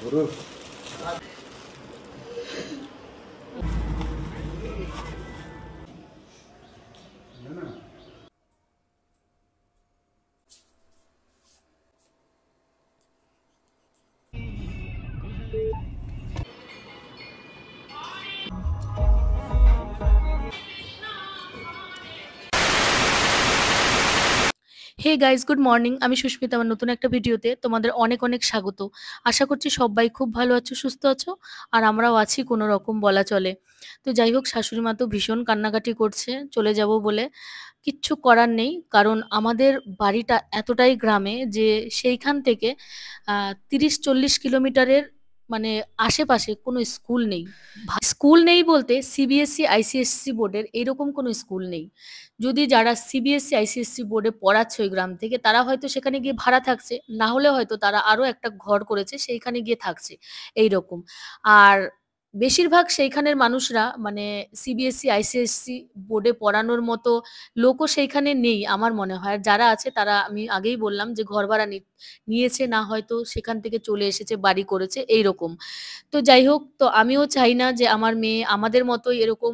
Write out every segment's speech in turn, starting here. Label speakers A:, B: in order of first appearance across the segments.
A: ওরে না না
B: হে গাইস, গুড মর্নিং। আমি সুস্মিতা। আমার নতুন একটা ভিডিওতে তোমাদের অনেক অনেক স্বাগত। আশা করছি সবাই খুব ভালো আছো, সুস্থ আছো, আর আমরাও আছি কোনো রকম বলা চলে। তো যাই হোক, শাশুড়ি মা তো ভীষণ কান্নাকাটি করছে চলে যাব বলে। কিচ্ছু করার নেই, কারণ আমাদের বাড়িটা এতটাই গ্রামে যে সেইখান থেকে 30-40 কিলোমিটারের মানে আশেপাশে কোনো স্কুল নেই। স্কুল নেই বলতে সিবিএসসি আইসিএসসি বোর্ডের এরকম কোনো স্কুল নেই। যদি যারা সিবিএসসি আইসিএসসি বোর্ডে পড়াচ্ছে ওই গ্রাম থেকে, তারা হয়তো সেখানে গিয়ে ভাড়া থাকছে, না হলে হয়তো তারা আরো একটা ঘর করেছে সেইখানে গিয়ে থাকছে এইরকম। আর বেশিরভাগ সেইখানের মানুষরা মানে সিবিএসসি আইসিএসসি বোর্ডে পড়ানোর মতো লোকও সেইখানে নেই আমার মনে হয়। আর যারা আছে তারা আমি আগেই বললাম যে ঘর ভাড়া নিয়েছে, না হয়তো সেখান থেকে চলে এসেছে, বাড়ি করেছে এইরকম। তো যাই হোক, তো আমিও চাই না যে আমার মেয়ে আমাদের মতোই এরকম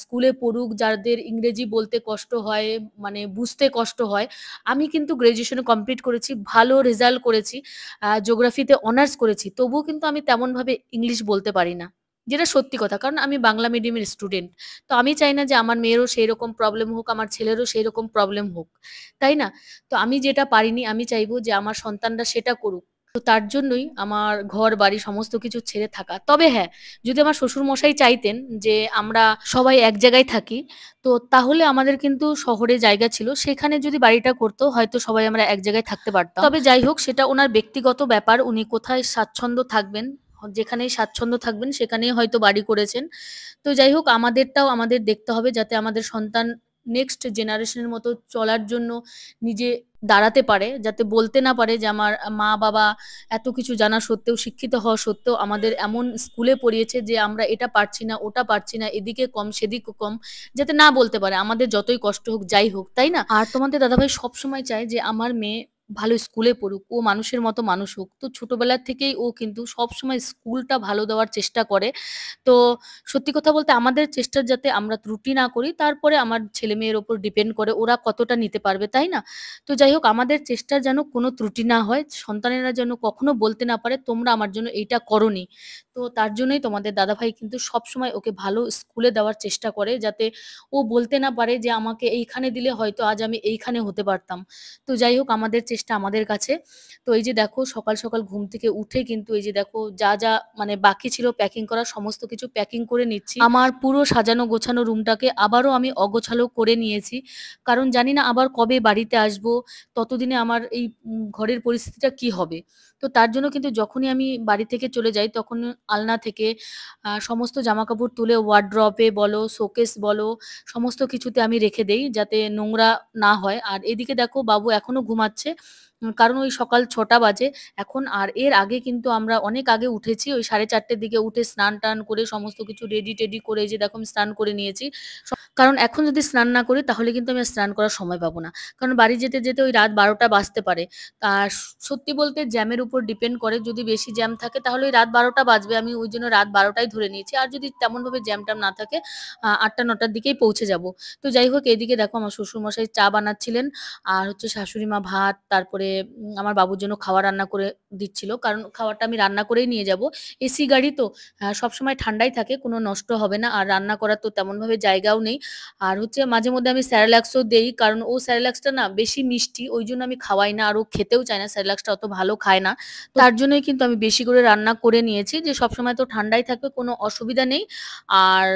B: স্কুলে পড়ুক, যাদের ইংরেজি বলতে কষ্ট হয়, মানে বুঝতে কষ্ট হয়। আমি কিন্তু গ্র্যাজুয়েশনে কমপ্লিট করেছি, ভালো রেজাল্ট করেছি, জিওগ্রাফিতে অনার্স করেছি, তবুও কিন্তু আমি তেমনভাবে ইংলিশ বলতে পারি না, যেটা সত্যি কথা, কারণ আমি বাংলা মিডিয়ামের স্টুডেন্ট। তো আমি চাই না যে আমার মেয়েরও সেই রকম প্রবলেম হোক, আমার ছেলেরও সেই রকম প্রবলেম হোক, তাই না? তো আমি যেটা পারিনি আমি চাইবো যে আমার সন্তানরা সেটা করুক। তো তার জন্যই আমার ঘর বাড়ি সমস্ত কিছু ছেড়ে থাকা। তবে হ্যাঁ, যদি আমার শ্বশুর মশাই চাইতেন যে আমরা সবাই এক জায়গায় থাকি, তো তাহলে আমাদের কিন্তু শহরে জায়গা ছিল, সেখানে যদি বাড়িটা করতো হয়তো সবাই আমরা এক জায়গায় থাকতে পারতাম। তবে যাই হোক, সেটা ওনার ব্যক্তিগত ব্যাপার, উনি কোথায় স্বাচ্ছন্দ্য থাকবেন, যেখানেই স্বাচ্ছন্দ্য থাকবেন সেখানেই হয়তো বাড়ি করেছেন। তো যাই হোক, আমাদেরটাও আমাদের দেখতে হবে যাতে আমাদের সন্তান নেক্সট জেনারেশনের মতো চলার জন্য নিজে দাঁড়াতে পারে, যাতে বলতে না পারে যে আমার মা বাবা এত কিছু জানা সত্ত্বেও, শিক্ষিত হওয়া সত্ত্বেও আমাদের এমন স্কুলে পড়িয়েছে যে আমরা এটা পারছি না, ওটা পারছি না, এদিকে কম সেদিকে কম, যাতে না বলতে পারে আমাদের যতই কষ্ট হোক যাই হোক, তাই না? আর তোমাদের দাদাভাই সবসময় চায় যে আমার মেয়ে ভালো স্কুলে পড়ুক, ও মানুষের মতো মানুষ হোক। তো ছোটবেলা থেকেই ও কিন্তু সবসময় স্কুলটা ভালো দেওয়ার চেষ্টা করে। তো সত্যি কথা বলতে আমাদের চেষ্টার যাতে আমরা ত্রুটি না করি, তারপরে আমার ছেলে মেয়ের ওপর ডিপেন্ড করে ওরা কতটা নিতে পারবে, তাই না? তো যাই হোক, আমাদের চেষ্টার যেন কোনো ত্রুটি না হয়, সন্তানেরা যেন কখনো বলতে না পারে তোমরা আমার জন্য এইটা করোনি। তো তার জন্যই তোমাদের দাদাভাই কিন্তু সবসময় ওকে ভালো স্কুলে দেওয়ার চেষ্টা করে, যাতে ও বলতে না পারে যে আমাকে এইখানে দিলে হয়তো আজ আমি এইখানে হতে পারতাম। তো যাই হোক, আমাদের চেষ্টা আমাদের কাছে। তো এই যে দেখো, সকাল সকাল ঘুম থেকে উঠে কিন্তু এই যে দেখো যা যা মানে বাকি ছিল প্যাকিং করা, সমস্ত কিছু প্যাকিং করে নিচ্ছি। আমার পুরো সাজানো গোছানো রুমটাকে আবারও আমি অগোছালো করে নিয়েছি, কারণ জানি না আবার কবে বাড়িতে আসবো, ততদিনে আমার এই ঘরের পরিস্থিতিটা কি হবে। তো তার জন্য কিন্তু যখনই আমি বাড়ি থেকে চলে যাই তখন আলনা থেকে সমস্ত জামাকাপড় তুলে ওয়ারড্রপে বলো, শোকেস বলো, সমস্ত কিছুতে আমি রেখে দেই যাতে নোংরা না হয়। আর এদিকে দেখো বাবু এখনো ঘুমাচ্ছে, কারণ ওই সকাল ৬টা বাজে এখন। আর এর আগে কিন্তু আমরা অনেক আগে উঠেছি, ওই ৪:৩০ দিকে উঠে স্নান টান করে সমস্ত কিছু রেডি টেডি করে এই যে দেখো আমি স্নান করে নিয়েছি। কারণ এখন যদি স্নান না করি তাহলে কিন্তু আমি আর স্নান করার সময় পাবো না, কারণ বাড়ি যেতে যেতে ওই রাত ১২টা বাজতে পারে। আর সত্যি বলতে জ্যামের উপর ডিপেন্ড করে, যদি বেশি জ্যাম থাকে তাহলে ওই রাত ১২টা বাজবে, আমি ওই জন্য রাত ১২টাই ধরে নিয়েছি। আর যদি তেমনভাবে জ্যাম ট্যাম না থাকে ৮টা ৯টার দিকেই পৌঁছে যাব। তো যাই হোক, এদিকে দেখো আমার শ্বশুরমশাই চা বানাচ্ছিলেন, আর হচ্ছে শাশুড়ি মা ভাত, তারপরে আমার বাবুর জন্য খাওয়া রান্না করে দিচ্ছিল, কারণ খাওয়াটা আমি রান্না করেই নিয়ে যাব। এসি গাড়ি তো সবসময় ঠান্ডাই থাকে, কোনো নষ্ট হবে না, আর রান্না করার তো তেমনভাবে জায়গাও নেই। আর হচ্ছে মাঝে মধ্যে আমি স্যারেলাক্সও দেই, কারণ ও স্যারেলাক্সটা না বেশি মিষ্টি, ওই জন্য আমি খাওয়াই না, আর ও খেতেও চায় না, স্যারেলাক্সটা অত ভালো খায় না। তার জন্যই কিন্তু আমি বেশি করে রান্না করে নিয়েছি, যে সবসময় তো ঠান্ডাই থাকবে, কোনো অসুবিধা নেই। আর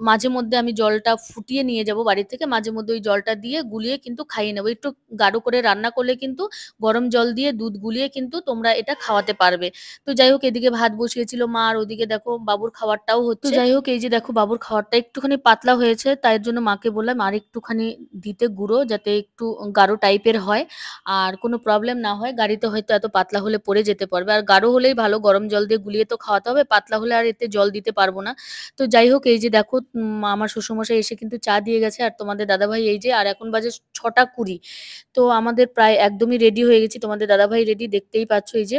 B: মাঝে মধ্যে আমি জলটা ফুটিয়ে নিয়ে যাব বাড়ি থেকে, মাঝে মধ্যে ওই জলটা দিয়ে গুলিয়ে কিন্তু খাইয়ে নেবো। একটু গাঢ় করে রান্না করলে কিন্তু গরম জল দিয়ে দুধ গুলিয়ে কিন্তু তোমরা এটা খাওয়াতে পারবে। তো যাই হোক, এদিকে ভাত বসিয়েছিল মা, আর ওদিকে দেখো বাবুর খাবারটাও হচ্ছে। তো যাই হোক, এই যে দেখো বাবুর খাবারটা একটুখানি পাতলা হয়েছে, তাই জন্য মাকে বললাম আর একটুখানি দিতে গুঁড়ো, যাতে একটু গাঢ় টাইপের হয় আর কোনো প্রবলেম না হয়। গাড়িতে হয়তো এত পাতলা হলে পড়ে যেতে পারবে, আর গাঢ় হলেই ভালো, গরম জল দিয়ে গুলিয়ে তো খাওয়াতে হবে, পাতলা হলে আর এতে জল দিতে পারবো না। তো যাই হোক, এই যে দেখো আমার শ্বশুরমশাই এসে কিন্তু চা দিয়ে গেছে। আর তোমাদের দাদাভাই এই যে আর এখন বাজে ৬:২০। তো আমাদের প্রায় একদমই রেডি হয়ে গেছি। তোমাদের দাদাভাই রেডি দেখতেই পাচ্ছ এই যে।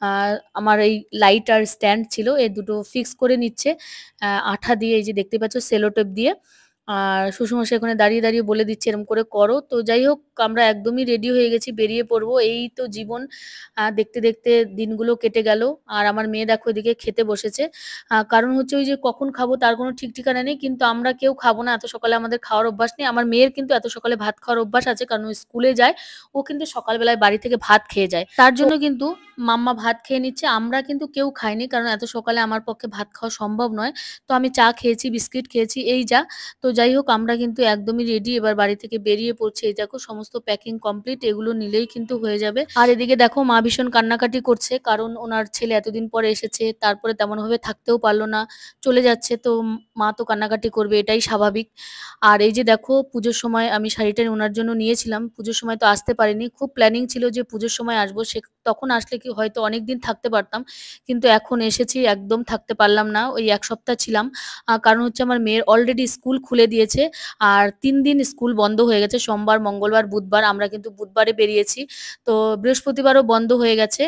B: আ আমার এই লাইট আর স্ট্যান্ড ছিল এই দুটো ফিক্স করে নিচ্ছে। আঠা দিয়ে এই যে দেখতেই পাচ্ছ সেলো টেপ দিয়ে। আর শ্বশুরমশাই ওখানে দাঁড়িয়ে, দাঁড়িয়ে বলে দিচ্ছে এরকম করে করো। তো যাই হোক আমরা একদমই রেডি হয়ে গেছি বেরিয়ে পড়বো। এই তো জীবন। দেখতে, দেখতে দিনগুলো কেটে গেল। আর আমার মেয়ে দেখো এদিকে খেতে বসেছে। কারণ হচ্ছে ওই যে কখন খাবো তার কোনো ঠিক ঠিকানা নেই। কিন্তু আমরা কেউ খাবো না। এত সকালে আমাদের খাওয়ার অভ্যাস নেই। আমার মেয়ের কিন্তু এত সকালে ভাত খাওয়ার অভ্যাস আছে। কারণ ও স্কুলে যায়। ও কিন্তু সকাল বেলায় বাড়ি থেকে ভাত খেয়ে যায়। তার জন্য কিন্তু মাম্মা ভাত খেয়ে নিচ্ছে। আমরা কিন্তু কেউ খাইনি। কারণ এত সকালে আমার পক্ষে ভাত খাওয়া সম্ভব নয়। তো আমি চা খেয়েছি, বিস্কিট খেয়েছি এই যা। তো যাই হোক আমরা কিন্তু একদমই রেডি এবার বাড়ি থেকে বেরিয়ে পড়ছি। এই দেখো সমস্ত প্যাকিং কমপ্লিট এগুলো নিলেই কিন্তু হয়ে যাবে। আর এদিকে দেখো মা ভীষণ কান্নাকাটি করছে কারণ ওনার ছেলে এতদিন পরে এসেছে তারপরে তেমনভাবে থাকতেও পারলো না, চলে যাচ্ছে। তো মা তো কান্নাকাটি করবে এটাই স্বাভাবিক। আর এই যে দেখো পুজোর সময় আমি শাড়িটা ওনার জন্য নিয়েছিলাম, পুজোর সময় তো আসতে পারিনি। খুব প্ল্যানিং ছিল যে পুজোর সময় আসবো, সে তখন আসলে কি হয়তো অনেকদিন থাকতে পারতাম। কিন্তু এখন এসেছি একদম থাকতে পারলাম না, ওই এক সপ্তাহ ছিলাম। কারণ হচ্ছে আমার মেয়ের অলরেডি স্কুল খুলে দিয়েছে। আর ৩ দিন স্কুল বন্ধ হয়ে গেছে, সোমবার, মঙ্গলবার, বুধবার। আমরা কিন্তু বুধবারে বেরিয়েছি। তো বৃহস্পতিবারও বন্ধ হয়ে গেছে।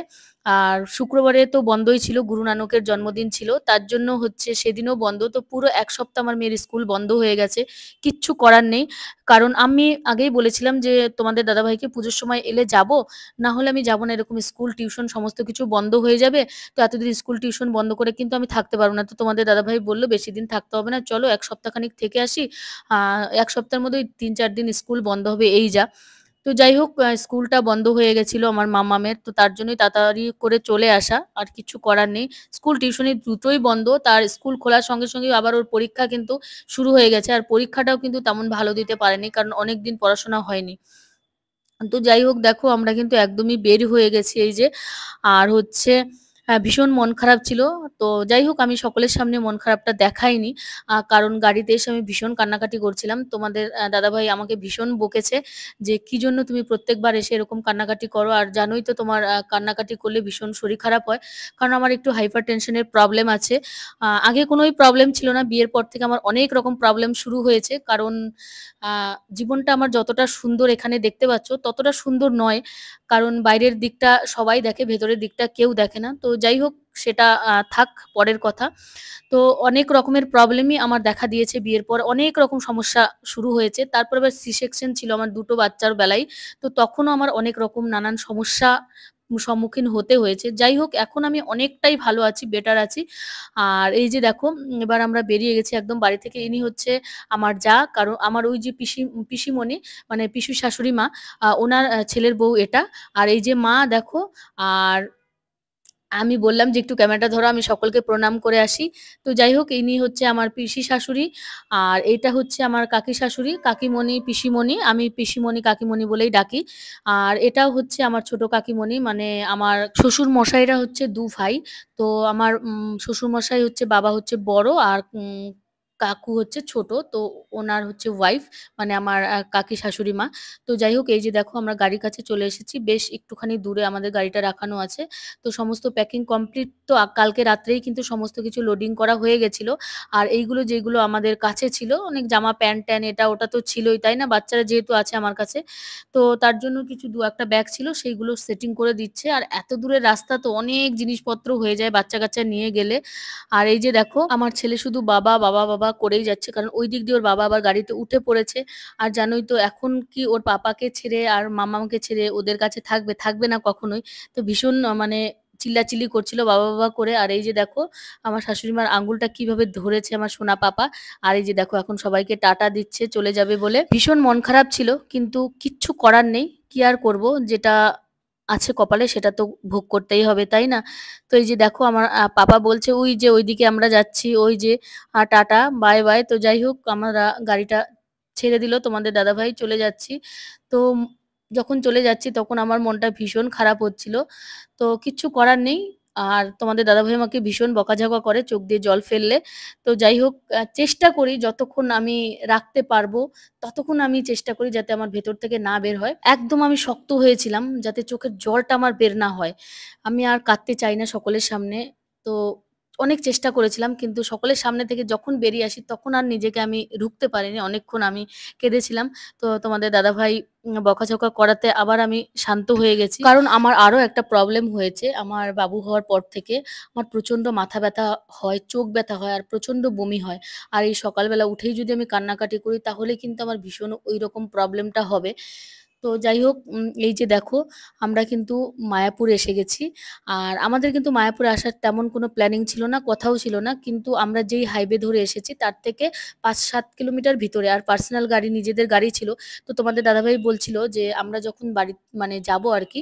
B: আর শুক্রবারে তো বন্ধই ছিল, গুরু নানকের জন্মদিন ছিল। তার জন্য হচ্ছে সেদিনও বন্ধ। তো পুরো ১ সপ্তাহ আমার মেয়ের স্কুল বন্ধ হয়ে গেছে। কিচ্ছু করার নেই। কারণ আমি আগেই বলেছিলাম যে, "তোমাদের দাদাভাইকে পুজোর সময় এলে যাবো। না হলে আমি যাবো না। এরকম স্কুল, টিউশন সমস্ত কিছু বন্ধ হয়ে যাবে। তো এতদিন স্কুল, টিউশন বন্ধ করে কিন্তু আমি থাকতে পারব না।" তো তোমাদের দাদাভাই বলল, "বেশিদিন থাকতে হবে না। চলো ১ সপ্তাহখানিক থেকে আসি। আ ১ সপ্তাহের মধ্যে ওই ৩-৪ দিন স্কুল বন্ধ হবে এই যা।" তো যাই হোক স্কুলটা বন্ধ হয়ে গেছিল আমার মামামের। তো তার জন্যই তাড়াতাড়ি করে চলে আসা। আর কিচ্ছু করার নেই। স্কুল, টিউশনি দুটোই বন্ধ। তার স্কুল খোলার সঙ্গে, সঙ্গে আবার ওর পরীক্ষা কিন্তু শুরু হয়ে গেছে। আর পরীক্ষাটাও কিন্তু তেমন ভালো দিতে পারেনি। কারণ অনেকদিন পড়াশোনা হয়নি। তো যাই হোক দেখো আমরা কিন্তু একদমই বের হয়ে গেছি এই যে। আর হচ্ছে ভীষণ মন খারাপ ছিল। তো যাই হোক আমি সকলের সামনে মন খারাপটা দেখাইনি। কারণ গাড়িতে এসে আমি ভীষণ কান্নাকাটি করছিলাম। তোমাদের দাদাভাই আমাকে ভীষণ বকেছে যে, "কি জন্য তুমি প্রত্যেকবার এসে এরকম কান্নাকাটি করো? আর জানোই তো তোমার কান্নাকাটি করলে ভীষণ শরীর খারাপ হয়।" কারণ আমার একটু হাইপার টেনশন এর প্রবলেম আছে। আগে কোনোই প্রবলেম ছিল না। বিয়ের পর থেকে আমার অনেক রকম প্রবলেম শুরু হয়েছে। কারণ আ জীবনটা আমার যতটা সুন্দর এখানে দেখতে পাচ্ছ, ততটা সুন্দর নয়। কারণ বাইরের দিকটা সবাই দেখে, ভেতরের দিকটা কেউ দেখে না। তো যাই হোক সেটা থাক পরের কথা। তো অনেক রকমের প্রবলেমই আমার দেখা দিয়েছে বিয়ের পর। অনেক রকম সমস্যা শুরু হয়েছে। তারপর আবার সি সেকশন ছিল আমার ২ টো বাচ্চার বেলায়। তো তখনও আমার অনেক রকম নানান সমস্যা সম্মুখীন হতে হয়েছে। যাই হোক এখন আমি অনেকটাই ভালো আছি, বেটার আছি। আর এই যে দেখো এবার আমরা বেরিয়ে গেছি একদম বাড়ি থেকে। ইনি হচ্ছে আমার যা। কারণ আমার ওই যে পিসিমণি মানে পিসির শাশুড়ি মা, উনার ছেলের বউ এটা। আর এই যে মা দেখো। আর আমি বললাম যে, "একটু ক্যামেরাটা ধরো, আমি সকলকে প্রণাম করে আসি।" তো যাই হোক ইনি হচ্ছে আমার পিসি শাশুড়ি। আর এইটা হচ্ছে আমার কাকি শাশুড়ি, কাকিমণি, পিসিমণি। আমি পিসিমণি, কাকিমণি বলেই ডাকি। আর এটাও হচ্ছে আমার ছোট কাকিমণি। মানে আমার শ্বশুর মশাইরা হচ্ছে ২ ভাই। তো আমার শ্বশুরমশাই হচ্ছে বাবা হচ্ছে বড় আর কাকু হচ্ছে ছোট। তো ওনার হচ্ছে ওয়াইফ মানে আমার কাকি শাশুড়ি মা। তো যাই হোক এই যে দেখো আমরা গাড়ির কাছে চলে এসেছি। বেশ একটুখানি দূরে আমাদের গাড়িটা রাখানো আছে। তো সমস্ত প্যাকিং কমপ্লিট তো কালকে রাত্রেই কিন্তু সমস্ত কিছু লোডিং করা হয়ে গেছিল। আর এইগুলো যেগুলো আমাদের কাছে ছিল অনেক জামা প্যান্ট-ট্যান্ট এটা ওটা তো ছিলই, তাই না? বাচ্চারা যেহেতু আছে আমার কাছে। তো তার জন্য কিছু ২-১ টা ব্যাগ ছিল সেইগুলো সেটিং করে দিচ্ছে। আর এত দূরের রাস্তা তো অনেক জিনিসপত্র হয়ে যায় বাচ্চা-কাচ্চা নিয়ে গেলে। আর এই যে দেখো আমার ছেলে শুধু বাবা, বাবা, বাবা করেই যাচ্ছে। কারণ ওই দিক দিয়ে ওর বাবা আবার গাড়িতে উঠে পড়েছে। আর জানোই তো এখন কি ওর পাপাকে ছেড়ে আর মামাকে ছেড়ে ওদের কাছে থাকবে? থাকবে না কখনোই। তো ভীষণ মানে চিল্লাচিল্লি করছিল বাবা, বাবা করে। আর এই যে দেখো আমার শাশুড়ি মার আঙুলটা কিভাবে ধরেছে আমার সোনা পাপা। আর এই যে দেখো এখন সবাইকে টাটা দিচ্ছে চলে যাবে বলে। ভীষণ মন খারাপ ছিল কিন্তু কিচ্ছু করার নেই। কি আর করব? যেটা আছে কপালে সেটা তো ভোগ করতেই হবে, তাই না? তো এই যে দেখো আমার পাপা বলছে, "ওই যে ওইদিকে আমরা যাচ্ছি, ওই যে টাটা, বাই, বাই।" তো যাই হোক আমরা গাড়িটা ছেড়ে দিল। তোমাদের দাদাভাই চলে যাচ্ছি। তো যখন চলে যাচ্ছি তখন আমার মনটা ভীষণ খারাপ হচ্ছিল। তো কিচ্ছু করার নেই। আর তোমাদের দাদাভাই আমাকে ভীষণ বকাঝকা করে চোখ দিয়ে জল ফেললে। তো যাই হোক চেষ্টা করি যতক্ষণ আমি রাখতে পারবো, ততক্ষণ আমি চেষ্টা করি যাতে আমার ভেতর থেকে না বের হয়। একদম আমি শক্ত হয়েছিলাম যাতে চোখের জলটা আমার বের না হয়। আমি আর কাঁদতে চাই না সকলের সামনে। তো অনেক চেষ্টা করেছিলাম কিন্তু সকলের সামনে থেকে যখন বেরিয়ে আসি তখন আর নিজেকে আমি রুখতে পারিনি। অনেকক্ষণ আমি কেঁদেছিলাম। তো তোমাদের দাদাভাই বকাঝকা করাতে আবার আমি শান্ত হয়ে গেছি। কারণ আমার আরো একটা প্রবলেম হয়েছে। আমার বাবু হওয়ার পর থেকে আমার প্রচন্ড মাথা ব্যথা হয়, চোখ ব্যথা হয় আর প্রচন্ড বমি হয়। আর এই সকালবেলা উঠেই যদি আমি কান্নাকাটি করি তাহলে কিন্তু আমার ভীষণ ঐরকম প্রবলেমটা হবে। তো যাই হোক এই যে দেখো আমরা কিন্তু মায়াপুর এসে গেছি। আর আমাদের কিন্তু মায়াপুরে আসার তেমন কোনো প্ল্যানিং ছিল না, কথাও ছিল না। কিন্তু আমরা যেই হাইওয়ে ধরে এসেছি তার থেকে ৫-৭ কিলোমিটার ভিতরে আর পার্সোনাল গাড়ি নিজেদের গাড়ি ছিল। তো তোমাদের দাদাভাই বলছিল যে আমরা যখন বাড়ি মানে যাবো আরকি,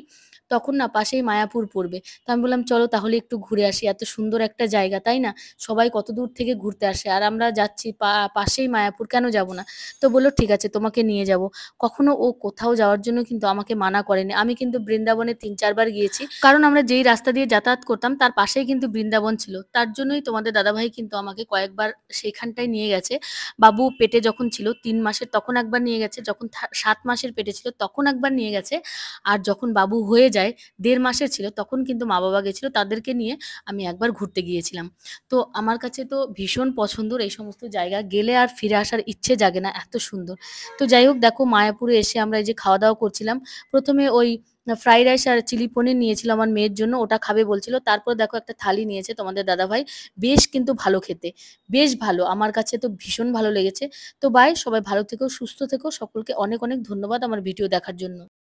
B: তখন না পাশেই মায়াপুর পড়বে। তো আমি বললাম চলো তাহলে একটু ঘুরে আসি। এত সুন্দর একটা জায়গা, তাই না? সবাই কত দূর থেকে ঘুরতে আসে। আর আমরা যাচ্ছি পাশেই মায়াপুর, কেন যাবো না? তো বলল ঠিক আছে তোমাকে নিয়ে যাবো। কখনো ও কোথাও যাওয়ার জন্য কিন্তু আমাকে মানা করেনি। আমি কিন্তু বৃন্দাবনে ৩-৪ বার গিয়েছি। কারণ আমরা যেই রাস্তা দিয়ে যাতায়াত করতাম তার পাশেই কিন্তু বৃন্দাবন ছিল। তার জন্যই তোমাদের দাদাভাই কিন্তু আমাকে কয়েকবার সেখানটায় নিয়ে গেছে। বাবু পেটে যখন ছিল ৩ মাসের তখন একবার নিয়ে গেছে, যখন ৭ মাসের পেটে ছিল তখন একবার নিয়ে গেছে। আর যখন বাবু হয়ে যায় ১.৫ মাসের ছিল তখন কিন্তু মা-বাবা গেছিল। তাদেরকে নিয়ে আমি একবার ঘুরতে গিয়েছিলাম। তো আমার কাছে তো ভীষণ পছন্দের এই সমস্ত জায়গা। গেলে আর ফিরে আসার ইচ্ছে জাগে না, এত সুন্দর। তো যাই হোক দেখো মায়াপুরে এসে আমরা এই যে খাওয়া-দাওয়া করছিলাম। ১ম এ ওই ফ্রাইড রাইস আর চিলি পনির নিয়েছিল আমার মেয়ের জন্য, ওটা খাবে বলছিল। তারপর দেখো একটা থালি নিয়েছে তোমাদের দাদাভাই। বেশ কিন্তু ভালো খেতে। বেশ ভালো। আমার কাছে তো ভীষণ ভালো লেগেছে। তো বাই, সবাই ভালো থেকো, সুস্থ থেকো। সকলকে অনেক, অনেক ধন্যবাদ আমার ভিডিও দেখার জন্য।